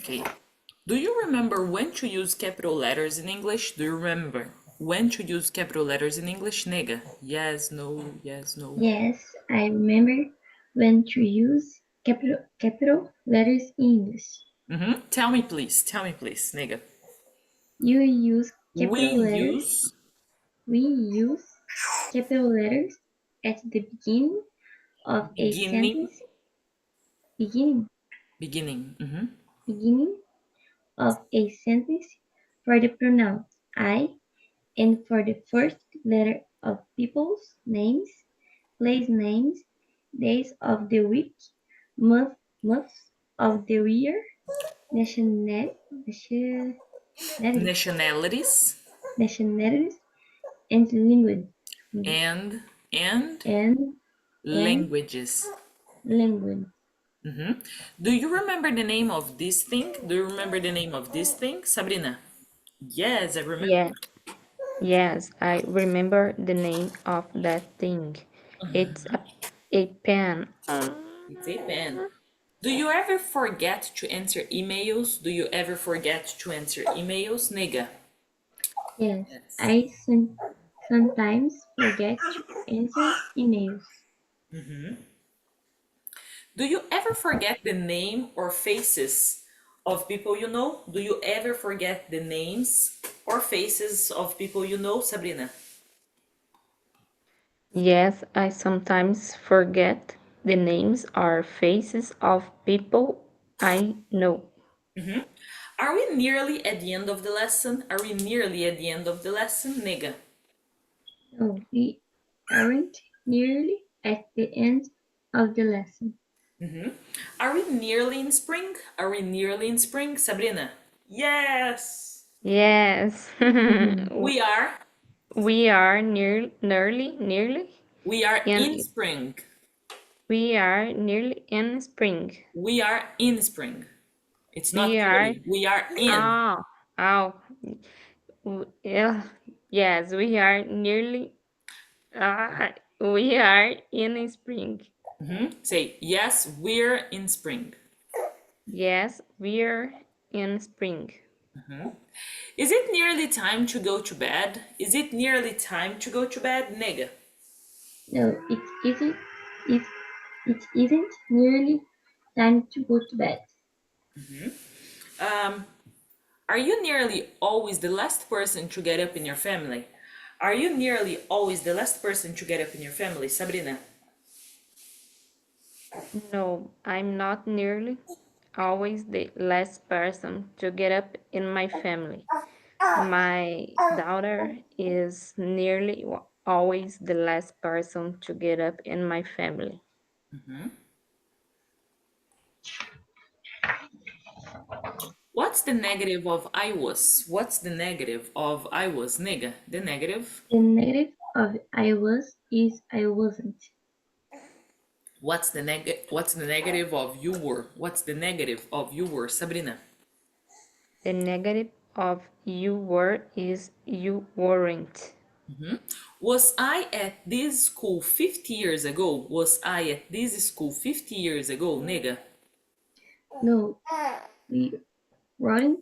Okay. Do you remember when to use capital letters in English? Do you remember when to use capital letters in English? Nega. Yes, no, yes, no. Yes, I remember when to use capital letters in English. Tell me, please, nega. You use We capital letters. use We use capital letters at the beginning of a beginning, sentence. Beginning, beginning. beginning of a sentence for the pronoun I and for the first letter of people's names, place names, days of the week, months of the year, nationalities, Nationalities nationalities, and language, and and and and languages. language. Do you remember the name of this thing? Do you remember the name of this thing, Sabrina? Yes, I remember. Yeah, yes, I remember the name of that thing. It's a pen. It's a pen. Do you ever forget to answer emails? Do you ever forget to answer emails, nega? Yes, Yes. I sometimes forget to answer emails. Do you ever forget the name or faces of people you know? Do you ever forget the names or faces of people you know, Sabrina? Yes, I sometimes forget the names or faces of people I know. Are we nearly at the end of the lesson? Are we nearly at the end of the lesson, nega? No, we aren't nearly at the end of the lesson. Are we nearly in spring? Are we nearly in spring, Sabrina? Yes! Yes, We are. we are nearly We are in in spring. we are nearly in spring. We are in spring. It's not We are nearly. We are in. oh oh yeah, yes, we are nearly we are in spring. Say, yes, we're in spring. Yes, we're in spring. Is it nearly time to go to bed? Is it nearly time to go to bed, nega? No, it isn't. It, it isn't nearly time to go to bed. Um, are you nearly always the last person to get up in your family? Are you nearly always the last person to get up in your family, Sabrina? No, I'm not nearly always the last person to get up in my family. My daughter is nearly always the last person to get up in my family. What's the negative of I was? What's the negative of I was, nega? The negative. The negative of I was is I wasn't. What's the negative of you were? What's the negative of you were, Sabrina? The negative of you were is you weren't. Was I at this school 50 years ago? Was I at this school 50 years ago, nega? No, we weren't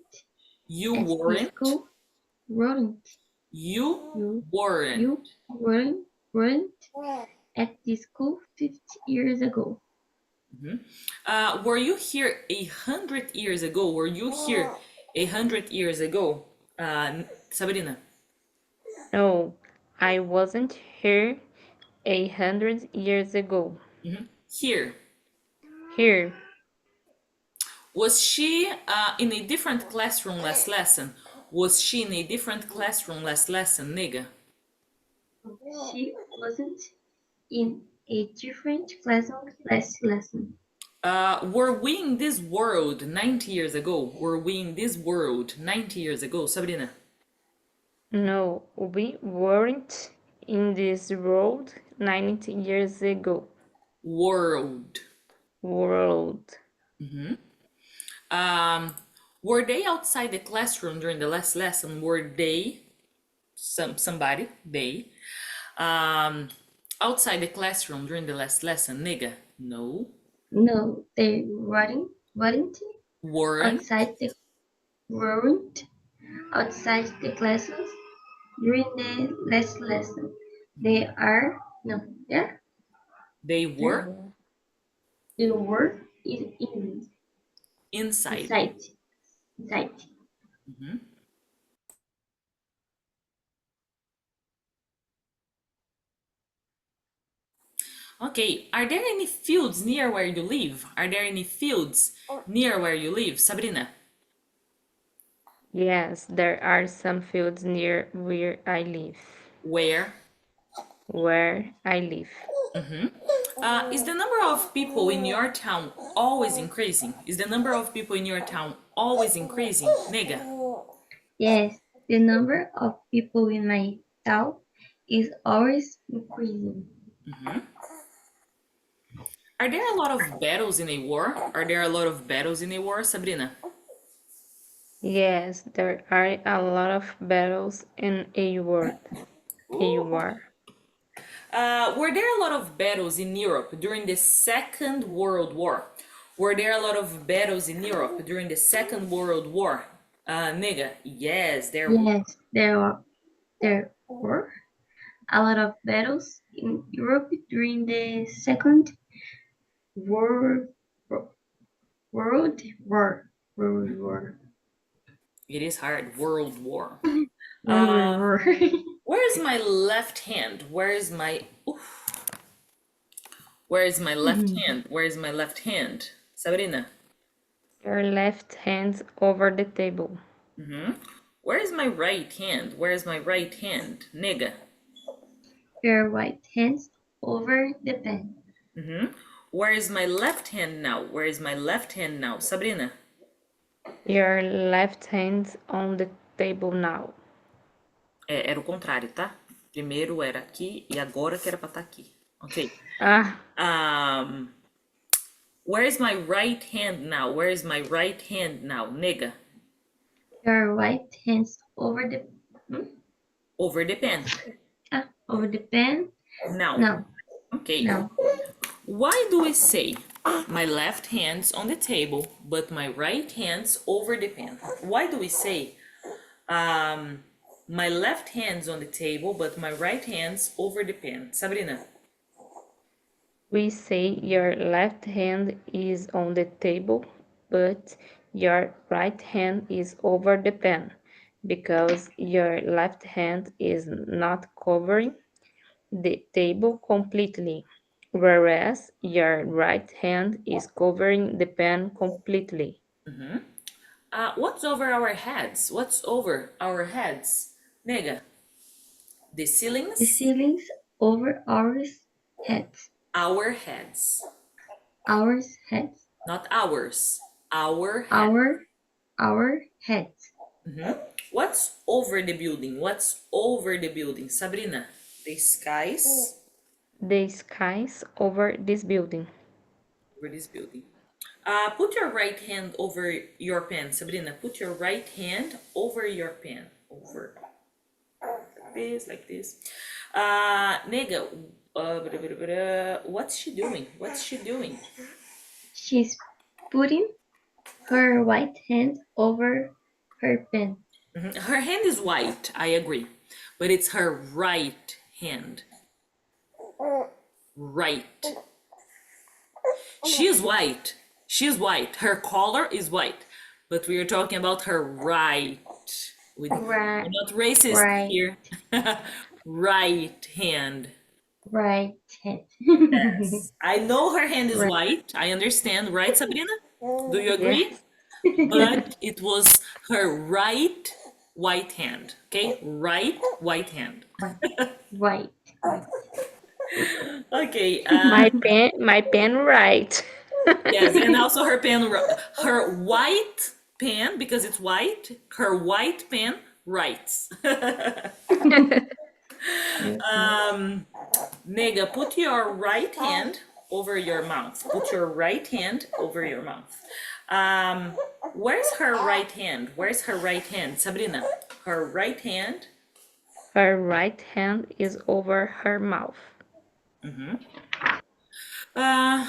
You at the weren't. school. Weren't. You You weren't. you weren't at the school 50 years ago. Were you here 100 years ago? Were you here 100 years ago, Sabrina? No, I wasn't here 100 years ago. Here. Here, Was she in a different classroom last lesson? Was she in a different classroom last lesson, nigga? She wasn't in a different classroom last lesson. Were we in this world 90 years ago? Were we in this world 90 years ago, Sabrina? no, we weren't in this world 90 years ago. World. World. Um, were they outside the classroom during the last lesson? Were they somebody they outside the classroom during the last lesson, nigga? No. No, they weren't. Weren't. outside the weren't outside the classes during the last lesson. They are no, yeah, They They were were. the word is inside. inside, inside. Mhm. Okay, are there any fields near where you live? Are there any fields near where you live, Sabrina? Yes, there are some fields near where I live. Where? Where I live. Is the number of people in your town always increasing? Is the number of people in your town always increasing, Nega? Yes, the number of people in my town is always increasing. Are there a lot of battles in a war? Are there a lot of battles in a war, Sabrina? Yes, there are a lot of battles in a world. A war. Were there a lot of battles in Europe during the Second World War? Were there a lot of battles in Europe during the Second World War? Nigga, yes, there were. Yes, there were a lot of battles in Europe during the Second World World War. World War. It is hard. World War. World War. Where is my left hand? Where is my. Oof, where is my left hand? Where is my left hand? Sabrina. Your left hand over the table. Where is my right hand? Where is my right hand? Nigga. Your right hands over the pen. Where is my left hand now? Where is my left hand now? Sabrina. Your left hand on the table now. Era o contrário, tá? Primeiro era aqui e agora que era pra estar aqui. Ok. Ah, Um, where is my right hand now? Where is my right hand now? Nigga. Your right hands over the Over the pen. over the pen. Now. Now, Okay. now. Why do we say my left hand's on the table, but my right hand's over the pen? Why do we say my left hand's on the table, but my right hand's over the pen? Sabrina. we say your left hand is on the table, but your right hand is over the pen because your left hand is not covering the table completely, whereas your right hand is covering the pen completely. What's over our heads? What's over our heads? Nega. The The ceilings? ceilings over heads. Our heads. Our heads. Not ours. Our head. Our heads. What's over the building? What's over the building? Sabrina. The skies The skies over this building. over this building. Put your right hand over your pen. Sabrina, put your right hand over your pen. Over. Like this, like this. Nega, what's she doing? What's she doing? She's putting her right hand over her pen. Her hand is white, I agree. But it's her right hand. Right. She is white. She is white. Her color is white. But we are talking about her right. We're Right, not racist right, here. Right hand. right hand. I know her hand is Right. white. I understand, right, Sabrina? Do you agree? Yes. But it was her right white hand. Okay? Right white hand. Right. Right. Okay. My pen right. Yes, and also her pen, her white pen, because it's white, her white pen writes. Okay. Nega, put your right hand over your mouth. Put your right hand over your mouth. Where's her right hand? Where's her right hand? Sabrina, her right hand. Her right hand is over her mouth. Uh,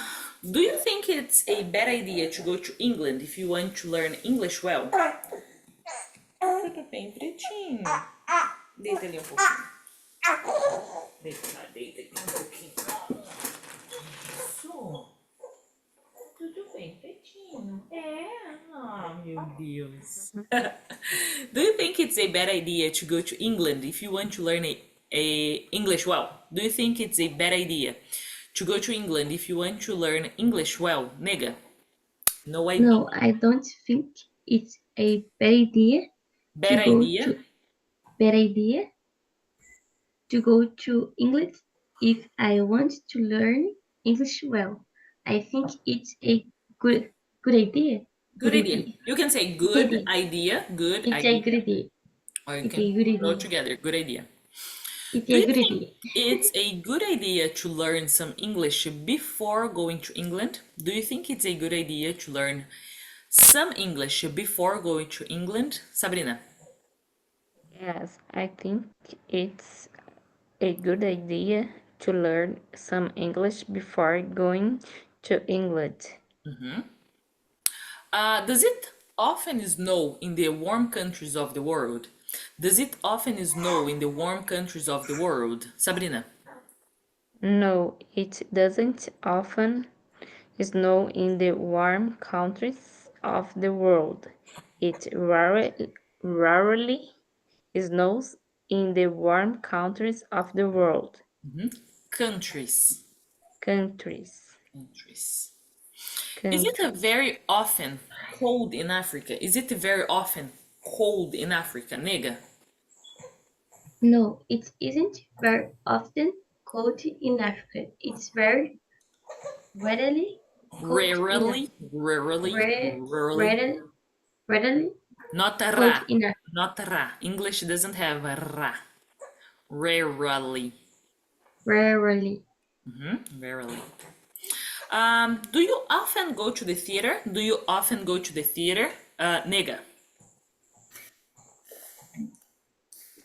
Do you think it's a bad idea to go to England if you want to learn English well? Tudo bem, pretinho. Deita ali um pouquinho. Deita lá, deita aqui um pouquinho. Isso. Tudo bem, pretinho. É. Ah, meu Deus. Do you think it's a bad idea to go to England if you want to learn a English well? Do you think it's a bad idea to go to England if you want to learn English well? Nega. No, I No, don't. I don't think it's a bad idea to Bad go idea? to bad idea to go to English if I want to learn English well. I think it's a good idea. Good idea. You can say Good good idea. idea, good It's a idea, good idea. or you It's can a good go idea. together. Good idea. It's Do a you good think idea. it's a good idea to learn some English before going to England? Do you think it's a good idea to learn some English before going to England? Sabrina. Yes, I think it's a good idea to learn some English before going to England. Does it often snow in the warm countries of the world? Does it often snow in the warm countries of the world? Sabrina. No, it doesn't often snow in the warm countries of the world. It rarely snows in the warm countries of the world. Countries. Countries. Countries. Is it a Countries. very often cold in Africa? Is it very often cold in Africa, nega? No, it isn't very often cold in Africa. It's very readily cold in Africa. Rarely, rarely, rarely. Readily, readily Not a cold ra, in Africa. not a ra. English doesn't have a ra. Rarely. Rarely. Rarely. Do you often go to the theater? Do you often go to the theater? Nega.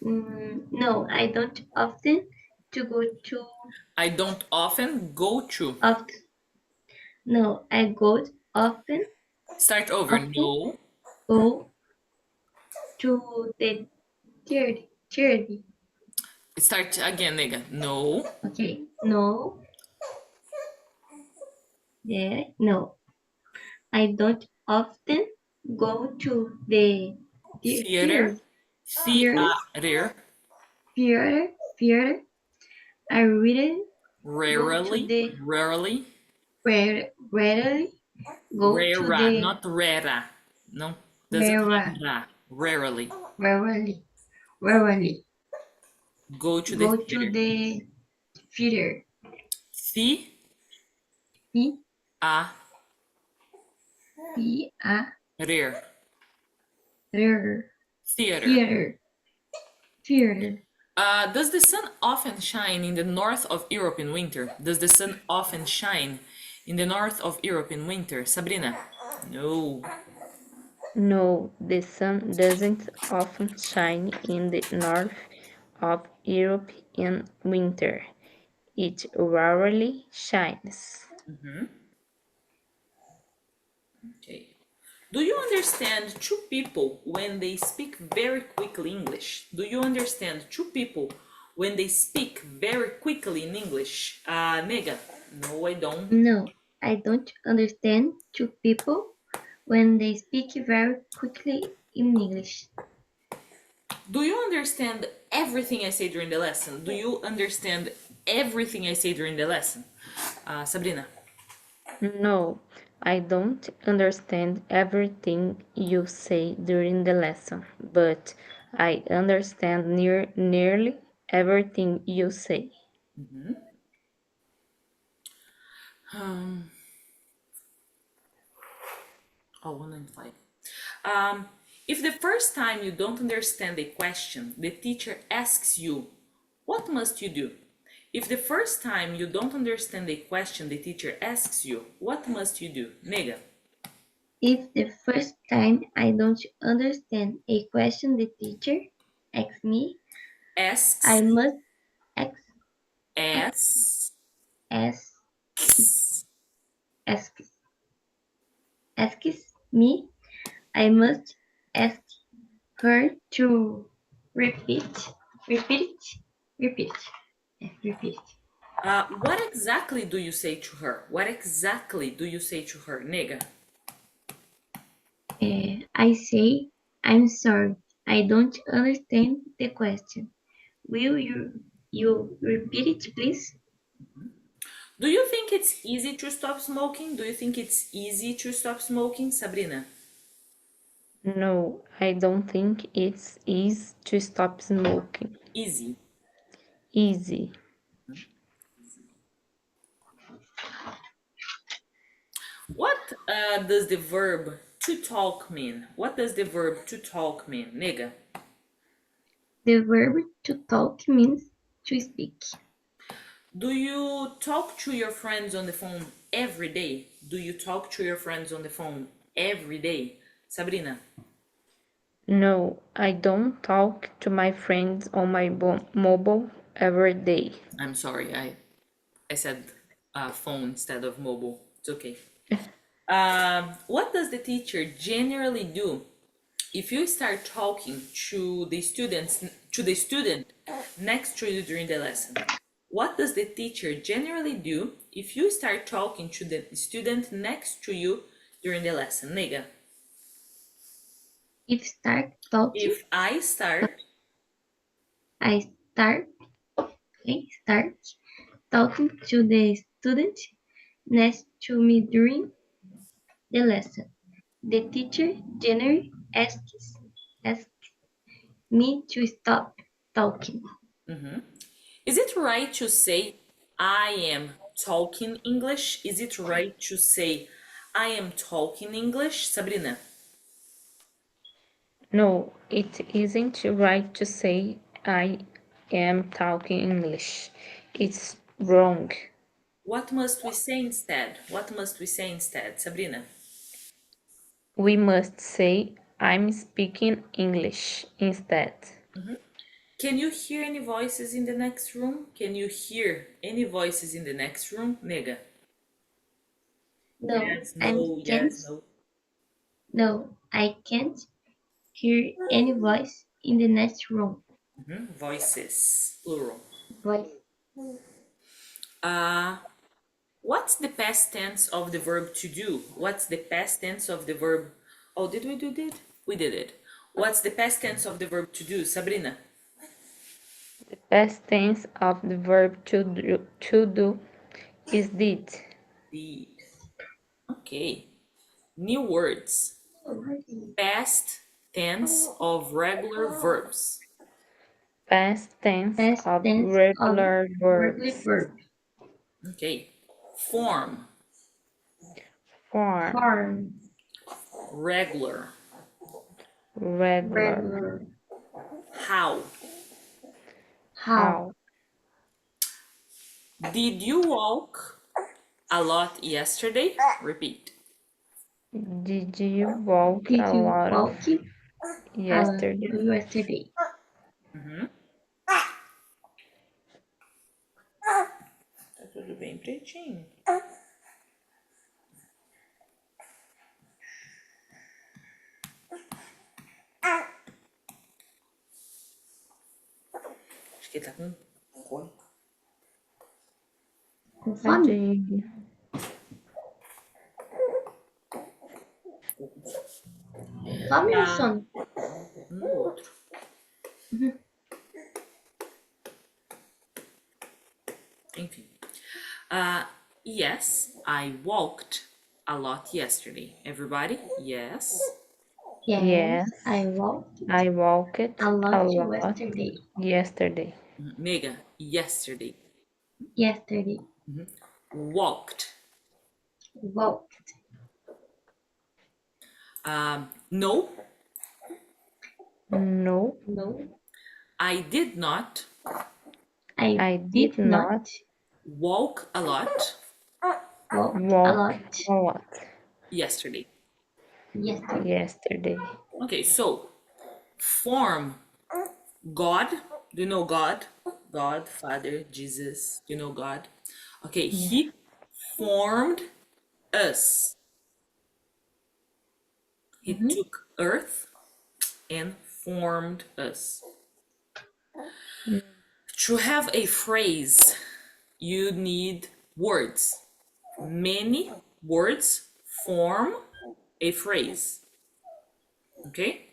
No, I don't often to go to I don't often go to. often. No, I go often Start over. often No. go to the charity. Start again, nega. No. Okay. No. Yeah. No. I don't often go to the Theater. theater Theater. theater. I really go to Rarely. the Rarely. rarely go to Rara, the not rara. No, doesn't rara, have ra. Rarely. rarely rarely Go to the go to theater. the theater. The P a P A rare. theater Theater. theater theater. Does the sun often shine in the north of Europe in winter? Does the sun often shine in the north of Europe in winter? Sabrina? No. No, the sun doesn't often shine in the north of Europe in winter. It rarely shines. Okay. Do you understand two people when they speak very quickly English? Do you understand two people when they speak very quickly in English? Nega? No, I don't. No, I don't understand two people when they speak very quickly in English. Do you understand everything I say during the lesson? Do you understand everything I say during the lesson? Sabrina? No, I don't understand everything you say during the lesson, but I understand nearly everything you say. Oh, 195. If the first time you don't understand a question, the teacher asks you, what must you do? If the first time you don't understand a question, the teacher asks you, what must you do? Nega. If the first time I don't understand a question the teacher asks me, I Asks. must ask, ask, Asks. ask, asks me, I must ask her to repeat, repeat, repeat, repeat. What exactly do you say to her? What exactly do you say to her, nega? I say, I'm sorry, I don't understand the question. Will you repeat it, please? Do you think it's easy to stop smoking? Do you think it's easy to stop smoking, Sabrina? No, I don't think it's easy to stop smoking. Easy. Easy. What does the verb to talk mean? What does the verb to talk mean, nigga? The verb to talk means to speak. Do you talk to your friends on the phone every day? Do you talk to your friends on the phone every day? Sabrina? No, I don't talk to my friends on my mobile every day. I'm sorry, I said phone instead of mobile. It's okay. What does the teacher generally do if you start talking to the student next to you during the lesson? What does the teacher generally do if you start talking to the student next to you during the lesson, nega? If start talking, If I start, I start talking to the student next to me during the lesson. The teacher generally asks me to stop talking. is it right to say I am talking English? Is it right to say I am talking English, Sabrina? No, it isn't right to say I am talking English. It's wrong. What must we say instead? What must we say instead, Sabrina? We must say I'm speaking English instead. Can you hear any voices in the next room? Can you hear any voices in the next room, nega? No, Yes, I no, can't. yes, no. No, I can't hear any voice in the next room. Voices, plural. Voice. Uh, what's the past tense of the verb to do? What's the past tense of the verb? Oh, did we do that? We did it. What's the past tense of the verb to do, Sabrina? The past tense of the verb to do is did. Did. Okay. New words. Past tense of regular verbs. Past tense Past of tense of regular regular verbs. verb. Okay. Form. Form. Form. Regular. Regular. Regular. How. How. How. Did you walk a lot yesterday? Repeat. Did you walk Did a you lot of walk yesterday? yesterday? Tá tudo bem pretinho. Acho que ele tá com cólica. Com fome? Tadinho. Fome ou Ah, sono? um ou outro. Enfim. Yes, I walked a lot yesterday. Everybody? Yes. Yes, Yes, I walked I walked a a lot lot yesterday. Nega, yesterday. yesterday. Walked. Walked. No, No, No, I did not I I did did not not walk a lot walk a walk lot a lot yesterday. yesterday. yesterday. Okay, so form God. Do you know God? God, Father, Jesus. Do you know God? Okay, Yeah. he formed us. He took earth and formed us. To have a phrase, you need words. Many words form a phrase. Okay?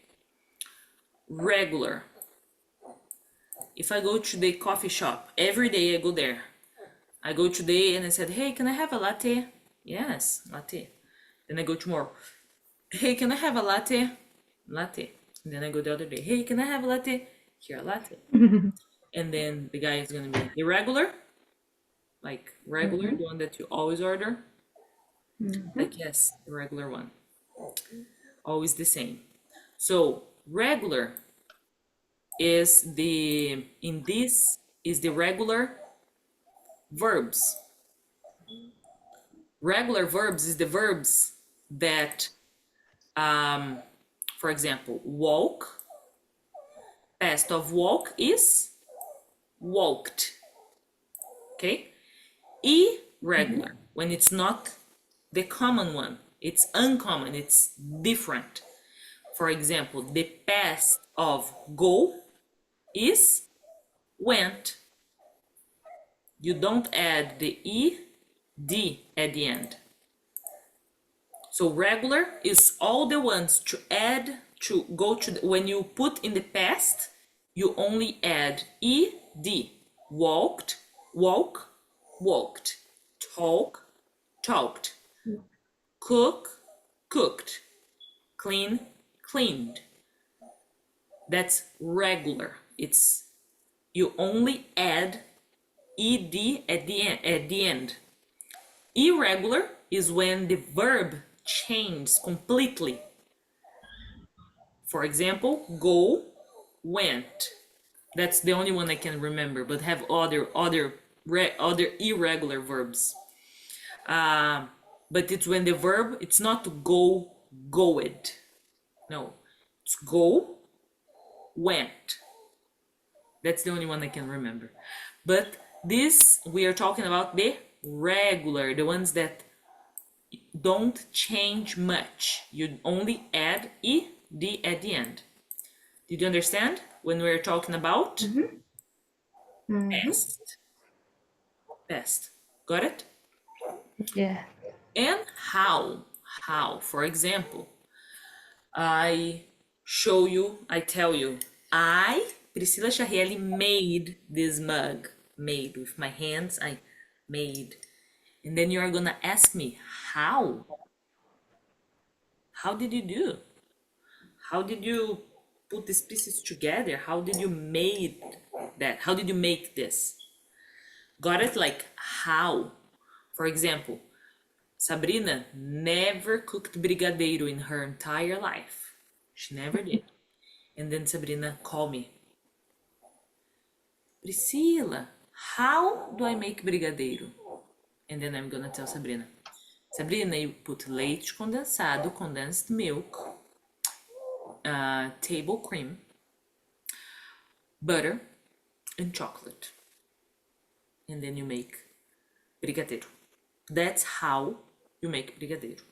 Regular. If I go to the coffee shop, every day I go there. I go today and I said, hey, can I have a latte? Yes, latte. Then I go tomorrow. Hey, can I have a latte? Latte. And then I go the other day. Hey, can I have a latte? Here, a latte. And then the guy is gonna be irregular, like regular, the one that you always order. Like, yes, the regular one. Always the same. So regular is the regular verbs. Regular verbs is the verbs that, for example, walk. Past of walk is walked. Okay? Irregular, when it's not the common one, it's uncommon, it's different. For example, the past of go is went. You don't add the ed at the end. So regular is all the ones to add, to go to when you put in the past, you only add ed. Walked, walk, walked. Talk, talked. Cook, cooked. Clean, cleaned. That's regular. It's you only add ed at the end. Irregular is when the verb changes completely. For example, go, went. That's the only one I can remember, but have other irregular verbs. But it's when the verb, it's not go, goed. No, it's go, went. That's the only one I can remember. But this, we are talking about the regular, the ones that don't change much. You only add ed at the end. Did you understand when we're talking about past? Past. Got it? Yeah. And how? How? For example, I tell you, I, Priscila Charrielli, made this mug. Made with my hands, I made. And then you're gonna ask me, how? How did you do? How did you put these pieces together? How did you made that? How did you make this? Got it? Like how? For example, Sabrina never cooked brigadeiro in her entire life. She never did. And then Sabrina called me. Priscila, how do I make brigadeiro? And then I'm gonna tell Sabrina. Sabrina, you put leite condensado, condensed milk, table cream, butter, and chocolate. And then you make brigadeiro. That's how you make brigadeiro.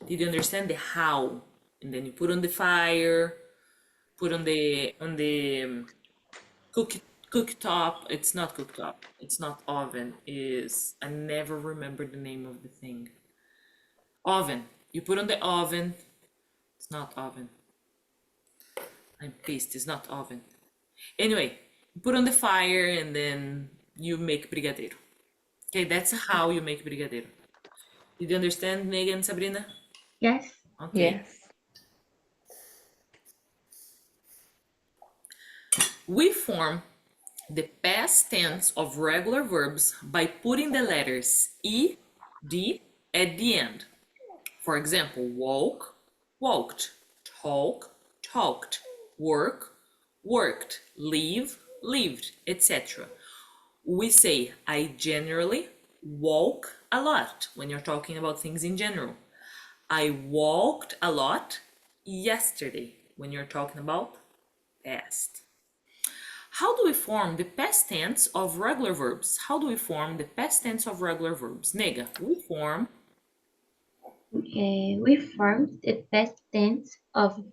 Did you understand the how? And then you put on the fire, put on the cooktop. It's not cooktop. It's not oven. Is I never remember the name of the thing. Oven. You put on the oven. It's not oven. I'm pissed. It's not oven. Anyway, you put on the fire and then you make brigadeiro. Okay, that's how you make brigadeiro. Did you understand, Megan and Sabrina? Yes. Okay. Yes. We form the past tense of regular verbs by putting the letters ed at the end. For example, walk, walked, talk, talked, work, worked, live, lived, etc. We say, I generally walk a lot when you're talking about things in general. I walked a lot yesterday when you're talking about past. How do we form the past tense of regular verbs? How do we form the past tense of regular verbs? Nega, we form We formed the past tense of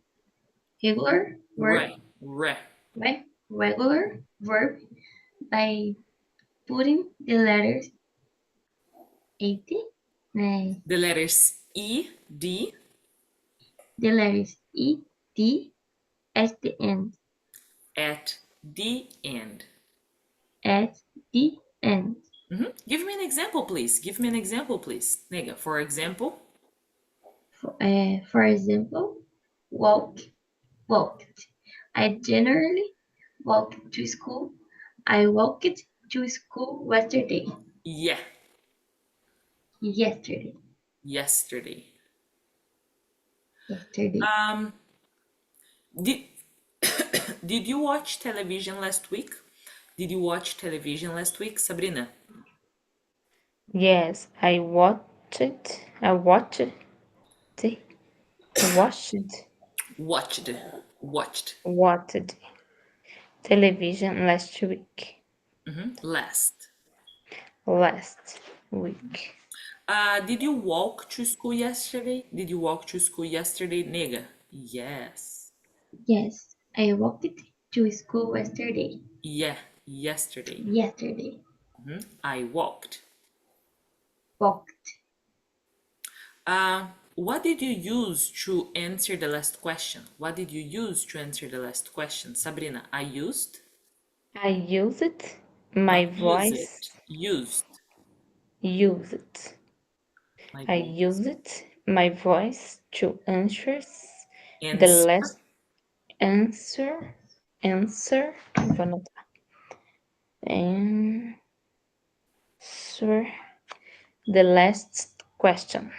regular verb, Right. Re. right? Regular verb by putting the letters 80, uh, The letters E, D, the letters E, D at the end, at the end. at the end. Give me an example, please. Give me an example, please. Nega, for example. For example, walk, walked. I generally walk to school. I walked to school yesterday. Yeah, Yesterday. yesterday. Yesterday. Um, did did you watch television last week? Did you watch television last week, Sabrina? Yes, I watched Watched, watched. watched television last week. Last. Last week. Did you walk to school yesterday? Did you walk to school yesterday, nega? Yes. Yes, I walked to school yesterday. Yeah, yesterday. Yesterday. I walked. Walked. What did you use to answer the last question? What did you use to answer the last question? Sabrina, I used, I used my not use voice. it, used Used. my I voice. used my voice to answer the Answer. last answer. Answer. Vou anotar. Answer the last question.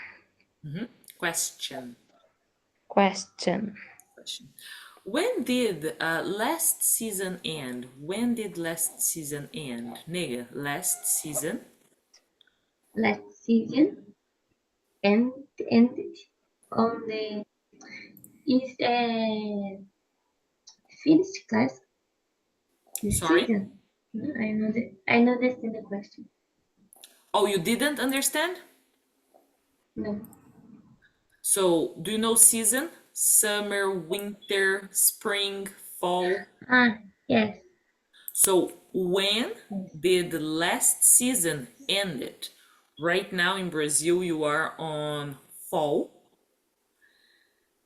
Question. Question. Question. When did last season end? When did last season end? Nega, last season? Last season and ended on the is finished class. The Sorry? season. I know that's in the question. Oh, you didn't understand? No. So, do you know season? Summer, winter, spring, fall. Ah, yes. So, when Yes. did the last season ended? Right now in Brazil, you are on fall.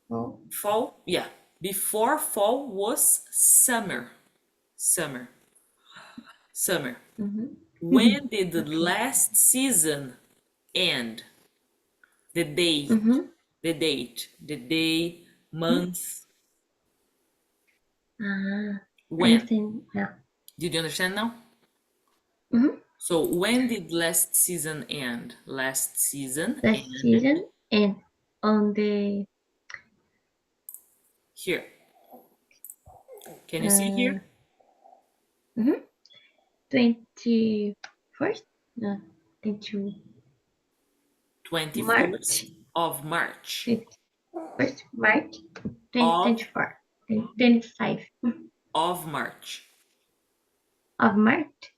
Oh. Fall, yeah. Before fall was summer. Summer. Summer. Mm-hmm. When did the Okay. last season end? The date, Mm-hmm. the day, month. Ah, When? understand now. Did you understand now? Mm-hmm. So when did last season end? Last season Last ended season and on the here. Can you see uh here? mhm, 21st, no, 22 March, 21st of March 21st March, of 2024, 25 of March. of March,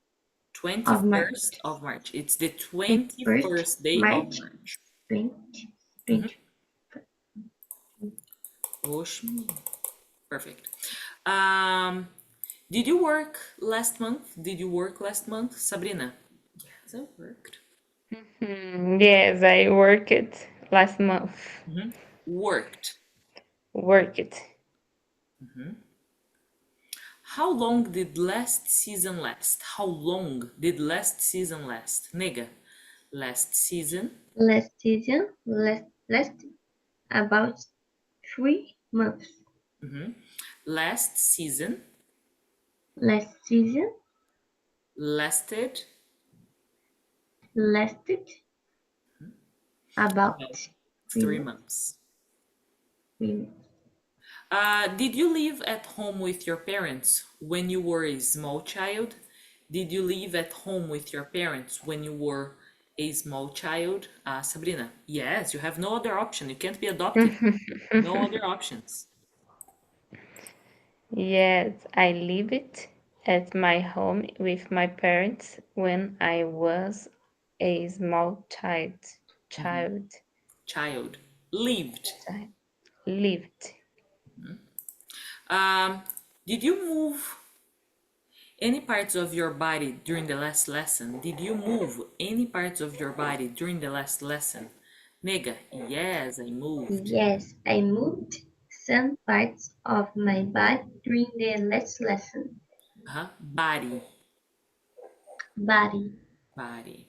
of March, 21st of March. It's the 21st 21st day of March, March. 2020. Oxe, perfect. Um, did you work last month? Did you work last month, Sabrina? Yes, I worked. Yes, I worked last month. Worked. Worked. How long did last season last? How long did last season last? Nega, last season, Last season, last about 3 months. last season Last season lasted lasted about about three 3 months. months. 3 months. Did you live at home with your parents when you were a small child? Did you live at home with your parents when you were a small child? Sabrina, yes, you have no other option. You can't be adopted. No other options. Yes, I lived at my home with my parents when I was a small child. Child. Child. Lived. Lived. Um, did you move any parts of your body during the last lesson? Did you move any parts of your body during the last lesson? Nega, yes, I moved. Yes, I moved some parts of my body during the last lesson. Body, Body. body.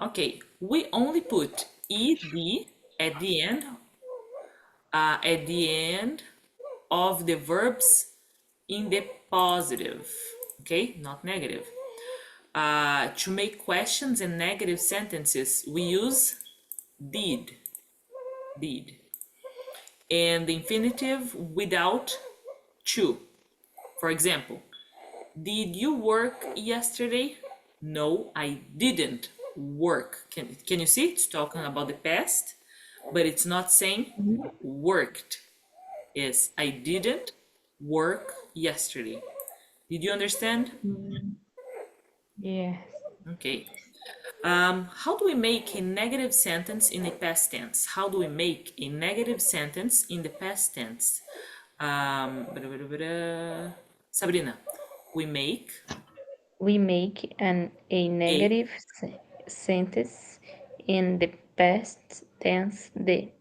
Okay, we only put ed at the end of the verbs in the positive. Okay, not negative. To make questions and negative sentences, we use did, did, and the infinitive without to. For example, did you work yesterday? No, I didn't work. Can you see? It's talking about the past, but it's not saying worked. Is I didn't work yesterday. Did you understand? Mm, Yes. Okay. How do we make a negative sentence in the past tense? How do we make a negative sentence in the past tense? Sabrina, we make We make a a negative sentence in the past tense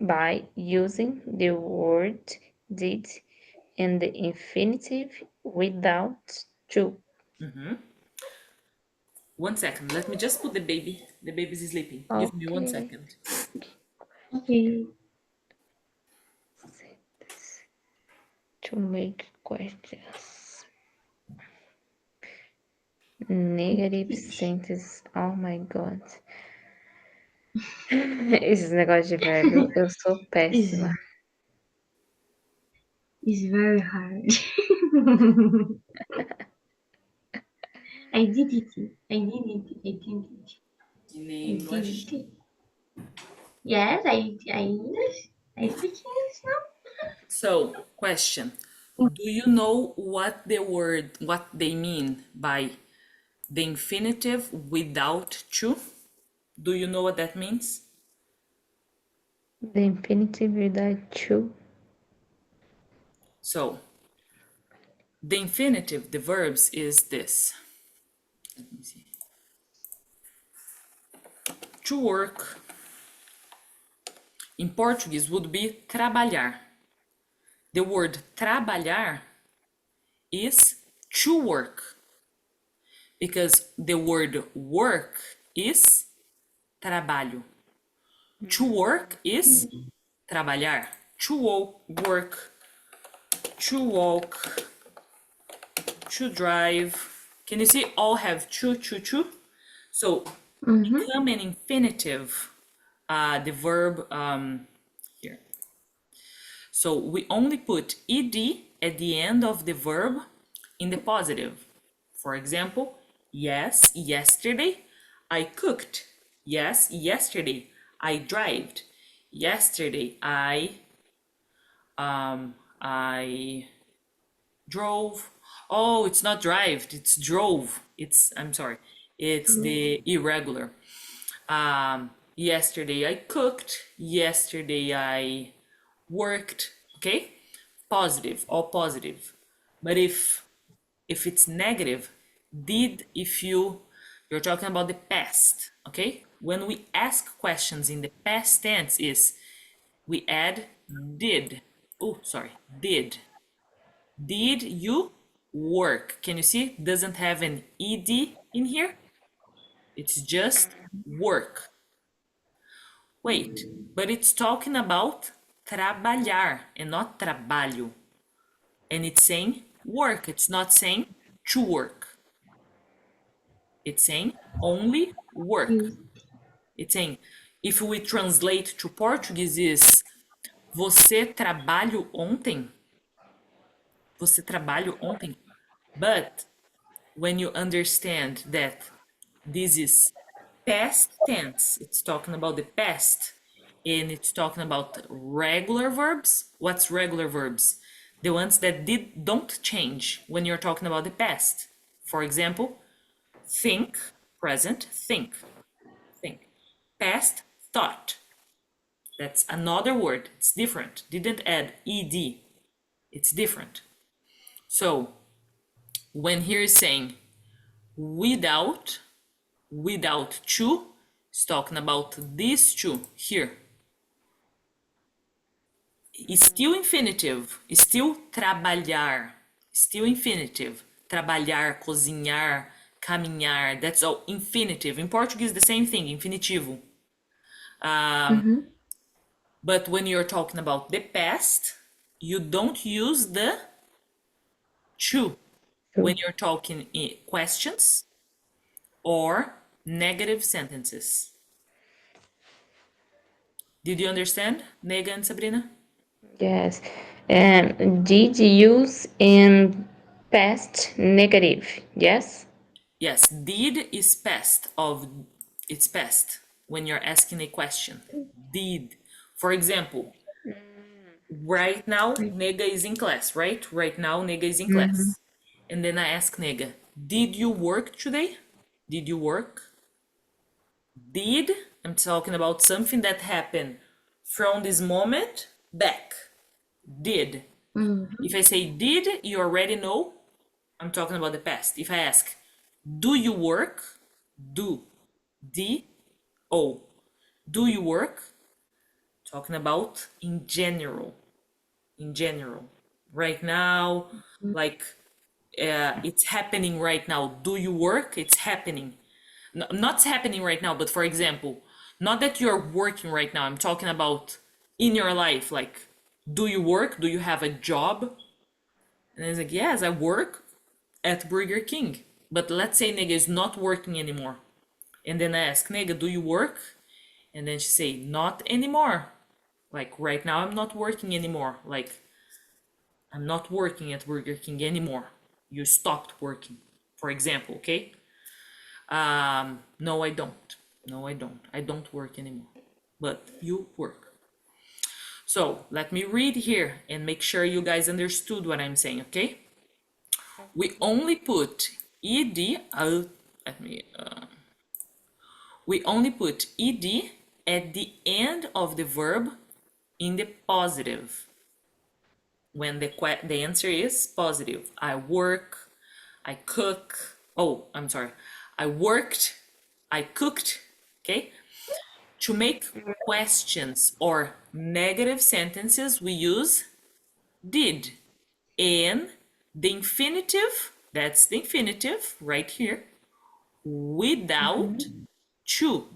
by using the word did and the infinitive without to. 1 second. Let me just put the baby. The baby's sleeping. Give me one Okay. second. okay. Sentence to make questions. Negative sentence. Oh my God. Esses negócios de verbo, eu sou péssima. It's, it's very hard. I did it. I did it. I did it. In I English. did it. Yes, I English. I speak English now. So, question. Do you know what they mean by the infinitive without to? Do you know what that means? The infinitive without to. So, the infinitive, the verbs is this. Let me see. To work in Portuguese would be trabalhar. The word trabalhar is to work because the word work is trabalho. To work is trabalhar. To work, to walk, to drive. Can you see all have to? So Mm-hmm. become an infinitive, the verb here. So we only put ed at the end of the verb in the positive. For example, yes, yesterday I cooked. Yes, yesterday I drove. Yesterday I drove. Oh, it's not drive, it's drove. I'm sorry. It's True. the irregular. Yesterday I cooked. Yesterday I worked. Okay? Positive, all positive. But if it's negative, did if you're talking about the past, okay? When we ask questions in the past tense is we add did. Oh, sorry, did. Did you work? Can you see? Doesn't have an ed in here. It's just work. Wait, but it's talking about trabalhar and not trabalho. And it's saying work. It's not saying to work. It's saying only work. Yes. It's saying, if we translate to Portuguese is você trabalhou ontem? Você trabalhou ontem? But when you understand that this is past tense, it's talking about the past, and it's talking about regular verbs. What's regular verbs? The ones that don't change when you're talking about the past. For example, think, present, think, think. Past, thought. That's another word. It's different. Didn't add ed. It's different. So when here is saying without to, it's talking about these two here. It's still infinitive. It's still trabalhar. Still infinitive. Trabalhar, cozinhar, caminhar. That's all infinitive. In Portuguese, the same thing, infinitivo. But when you're talking about the past, you don't use the to when True. you're talking in questions or negative sentences. Did you understand, Nega and Sabrina? Yes. And did use in past negative. Yes. Yes, did is past of it's past when you're asking a question. Did. For example, right now Nega is in class, right? Right now Nega is in Mm-hmm. class. And then I ask Nega, did you work today? Did you work? Did, I'm talking about something that happened from this moment back. Did. Mm-hmm. If I say did, you already know I'm talking about the past. If I ask, do you work? Do. D. O. Do you work? Talking about in general. In general. Right now, like it's happening right now. Do you work? It's happening. Not happening right now, but for example, not that you're working right now. I'm talking about in your life. Like, do you work? Do you have a job? And it's like, yes, I work at Burger King. But let's say nigga is not working anymore. And then I ask, nigga, do you work? And then she say, not anymore. Like right now I'm not working anymore. Like I'm not working at Burger King anymore. You stopped working, for example, okay? No, I don't. No, I don't. I don't work anymore. But you work. So let me read here and make sure you guys understood what I'm saying, okay? We only put ed. Let me. We only put ed at the end of the verb in the positive. When the answer is positive, I work, I cook. Oh, I'm sorry. I worked, I cooked. Okay. To make questions or negative sentences, we use did. And the infinitive, that's the infinitive right here, without to.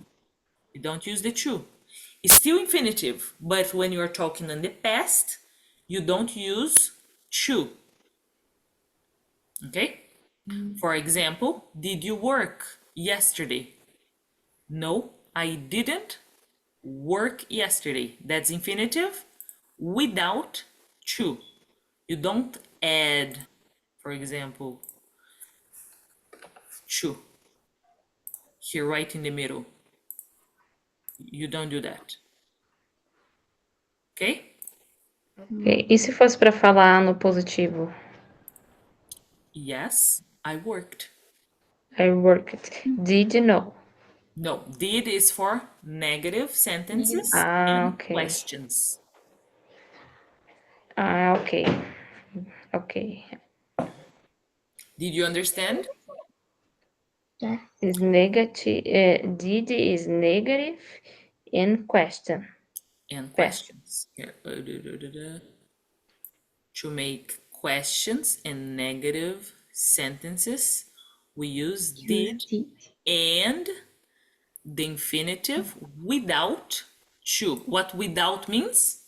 You don't use the to. It's still infinitive, but when you're talking in the past, you don't use to. Okay? For example, did you work yesterday? No, I didn't work yesterday. That's infinitive without to. You don't add, for example, to here right in the middle. You don't do that. Okay? Ok. E se fosse para falar no positivo? Yes, I worked. I worked. Did you know? No, did is for negative sentences Ah, and ok. questions. Ah, ok. Ok. Did you understand? Yes. Is negative. Did is negative in question. And Past. questions. Here. To make questions and negative sentences, we use Choose did did. and the infinitive without to. What without means?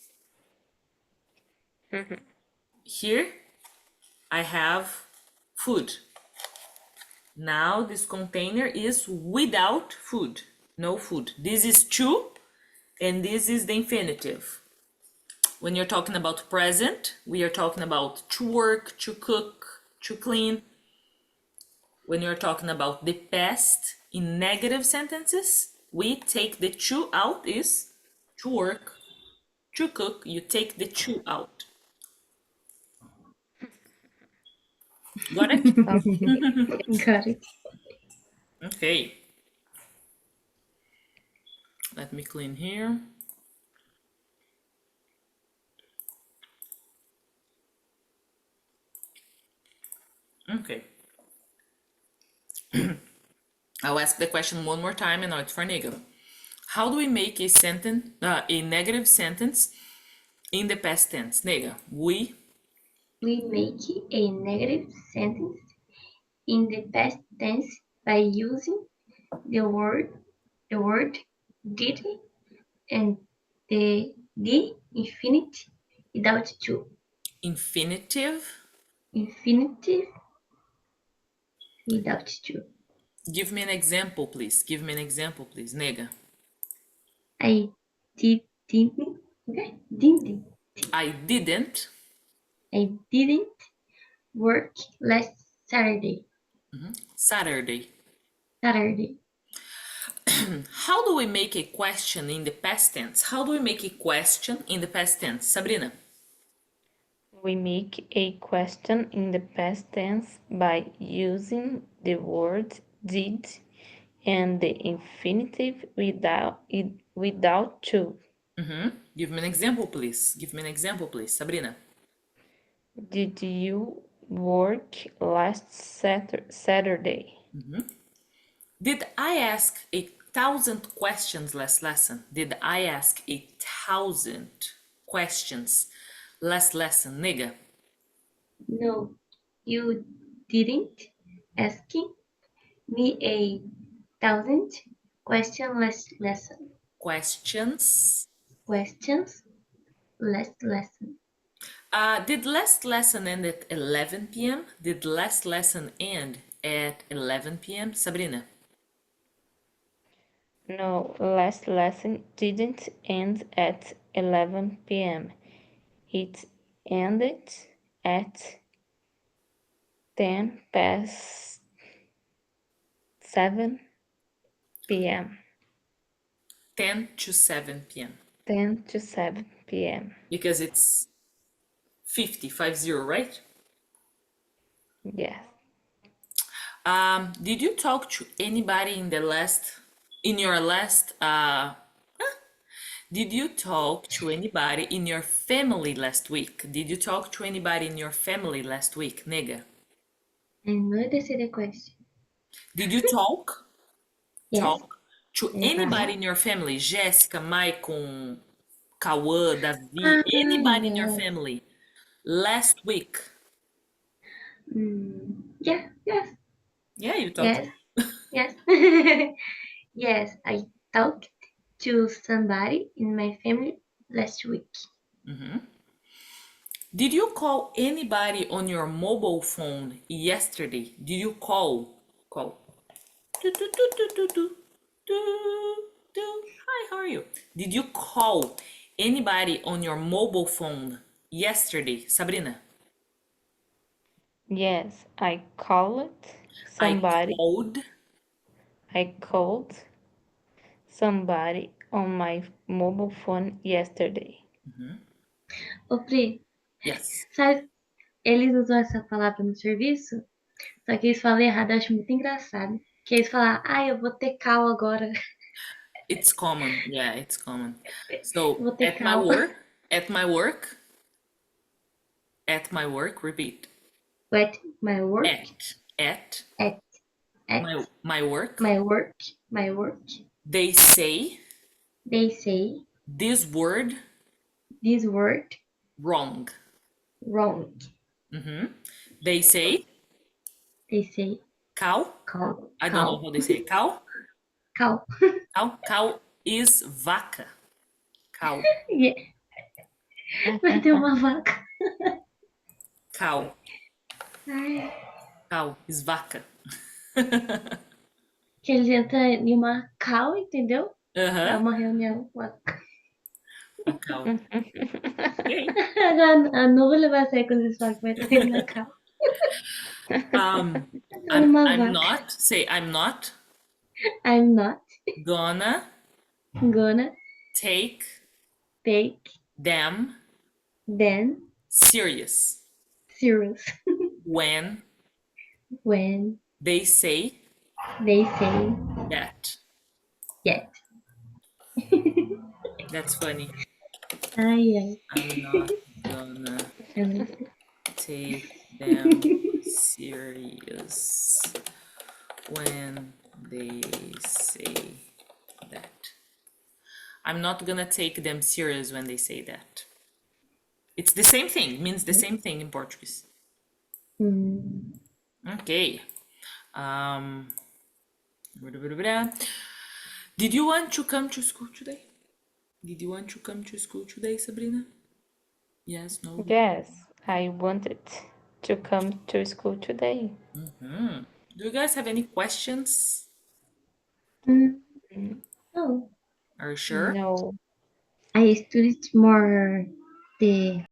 Here I have food. Now this container is without food. No food. This is to, and this is the infinitive. When you're talking about present, we are talking about to work, to cook, to clean. When you're talking about the past in negative sentences, we take the to out is to work, to cook, you take the to out. Got it? Okay. Got it. Okay. Let me clean here. Okay. I'll ask the question one more time and now it's for Nigel. How do we make a negative sentence in the past tense? Nigga, we We make a negative sentence in the past tense by using the word did and the infinite without to. infinitive. Infinitive without to. Give me an example, please. Give me an example, please. Nigga, I didn't. Okay, didn't. I didn't. I didn't work last Saturday. Saturday. Saturday. How do we make a question in the past tense? How do we make a question in the past tense? Sabrina. We make a question in the past tense by using the word did and the infinitive without to. Give me an example, please. Give me an example, please. Sabrina. Did you work last Saturday? Did I ask 1,000 questions last lesson? Did I ask 1,000 questions last lesson, nigga? No, you didn't ask me a thousand questions lesson. Questions. Questions last lesson. Did last lesson end at 11 p.m.? Did last lesson end at 11 p.m.? Sabrina. No, last lesson didn't end at 11 p.m. It ended at 10 past 7 p.m. 10 to 7 p.m. 10 to 7 p.m. Because it's 50, right? Yes. Did you talk to anybody in your last, did you talk to anybody in your family last week? Did you talk to anybody in your family last week, nigga? I know this is the question. Did you talk Yes. to Yes. anybody in your family? Jéssica, Maicon, Cauã, Davi, Ah, anybody in your yes. family last week? Yeah, yes, Yeah, you talked yes, to. yes. Yes, I talked to somebody in my family last week. Did you call anybody on your mobile phone yesterday? Did you call? Call. Do, do, do, do, do, do, do. Hi, how are you? Did you call anybody on your mobile phone yesterday, Sabrina? Yes, I called I somebody. called. I called somebody on my mobile phone yesterday. Ô, Pri, Yes, sabe, eles usam essa palavra no serviço, só que eles falam errado, eu acho muito engraçado. Que eles falam, eu vou ter cal agora. it's common. Yeah, it's common. Eu So vou ter cal. at my work, at my work. Repeat. At my work, At at, at my work. my work, They say they say this word this word wrong. wrong. They say They say cow. cow, I don't know cow, how they say cow. cow. Cow is vaca. Cow. Yeah, vai ter uma vaca. Cow. Ai, Cow is vaca. que eles entram em uma call, entendeu? Pra Aham. uma reunião. A cow. Okay. Agora a Nula vai sair quando eles falam que vai ter na call. Um, Uma I'm vaca. not, say I'm not I'm not gonna gonna take take them them serious serious when when they say they say that. yet. That's funny. Ai, ai. I'm not gonna É muito- take them serious when they say that. I'm not gonna take them serious when they say that. It's the same thing, means the same thing in Portuguese. Mm, Okay. Did you want to come to school today? Did you want to come to school today, Sabrina? Yes, no. Yes, I wanted to come to school today. Do you guys have any questions? mm, Mm, no, Are you sure? No. I studied more the